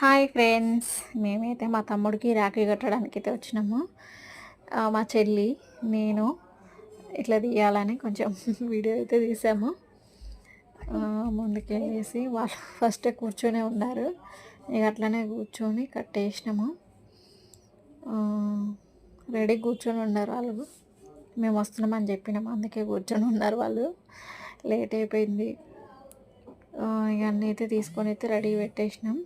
Hi friends, మేమైతే మా తమ్ముడికి రాఖీ కట్టడానికి అయితే వచ్చినాము. మా చెల్లి నేను ఇట్లా తీయాలని కొంచెం వీడియో అయితే తీసాము. ముందుకెళ్ళేసి వాళ్ళు ఫస్ట్ కూర్చొనే ఉన్నారు. ఇక అట్లనే కూర్చొని కట్టేసినాము. రెడీ కూర్చొని ఉన్నారు వాళ్ళు. మేము వస్తున్నామని చెప్పినాము, అందుకే కూర్చొని ఉన్నారు వాళ్ళు. లేట్ అయిపోయింది. ఇక అన్నీ అయితే తీసుకొని అయితే రెడీ పెట్టేసినాం.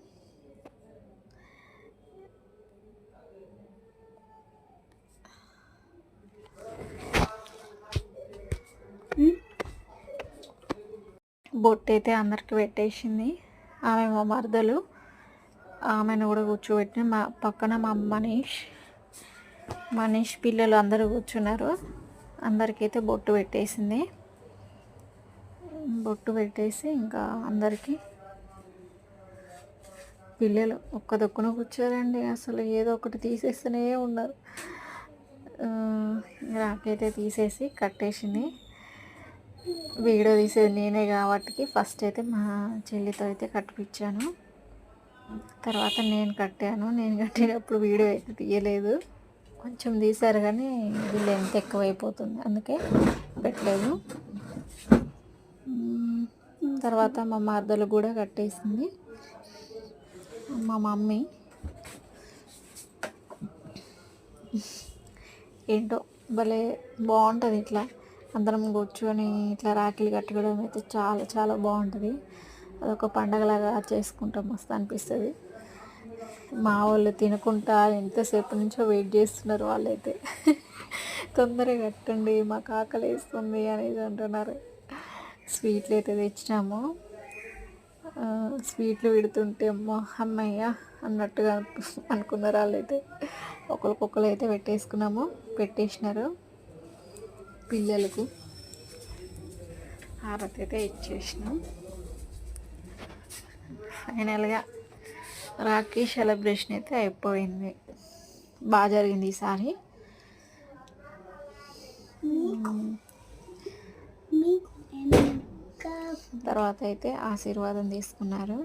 బొట్టు అయితే అందరికి పెట్టేసింది. ఆమె మా మరదలు, ఆమెను కూడా కూర్చోబెట్టిన. మా పక్కన మా మనీష్ పిల్లలు అందరూ కూర్చున్నారు. అందరికైతే బొట్టు పెట్టేసింది. బొట్టు పెట్టేసి ఇంకా అందరికీ పిల్లలు ఒక్క దొక్కున కూర్చోరండి. అసలు ఏదో ఒకటి తీసేస్తూనే ఉన్నారు. నాకైతే తీసేసి కట్టేసింది. వీడియో తీసేది నేనే కాబట్టి ఫస్ట్ అయితే మా చెల్లితో అయితే కట్టిపించాను. తర్వాత నేను కట్టాను. నేను కట్టినప్పుడు వీడియో అయితే తీయలేదు, కొంచెం తీశారు కానీ ఇది లెంత్ ఎక్కువైపోతుంది, అందుకే పెట్టలేదు. తర్వాత మా మరదలు కూడా కట్టేసింది. మా మమ్మీ ఏంటో భలే బాగుంటుంది. ఇట్లా అందరం కూర్చొని ఇట్లా రాఖీలు కట్టుకోవడం అయితే చాలా చాలా బాగుంటుంది. అదొక పండగలాగా చేసుకుంటాం, మస్తు అనిపిస్తుంది. మా వాళ్ళు తినుకుంటా ఎంతసేపు నుంచో వెయిట్ చేస్తున్నారు. వాళ్ళైతే తొందరగా కట్టండి, మాకు ఆకలి వేస్తుంది అనేది అంటున్నారు. స్వీట్లు అయితే తెచ్చినాము. స్వీట్లు పెడుతుంటే అమ్మయ్య అన్నట్టుగా అనుకున్నారు వాళ్ళైతే. ఒకరికొకరు అయితే పెట్టేసినారు. పిల్లలకు హారతి అయితే ఇచ్చేసినాం. ఫైనల్గా రాఖీ సెలబ్రేషన్ అయితే అయిపోయింది. బాగా జరిగింది ఈసారి. తర్వాత అయితే ఆశీర్వాదం తీసుకున్నారు.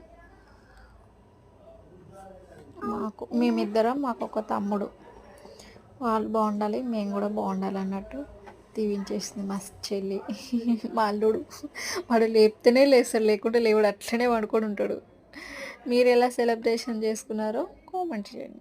మాకు ఒక తమ్ముడు, వాళ్ళు బాగుండాలి, మేము కూడా బాగుండాలి అన్నట్టు దీవించేసింది మా చెల్లి. మా అల్లుడు వాడు లేపితేనే లేస్తాడు, లేకుంటే లేవుడు, అట్లనే పడుకొని ఉంటాడు. మీరు ఎలా సెలబ్రేషన్ చేసుకున్నారో కామెంట్ చేయండి.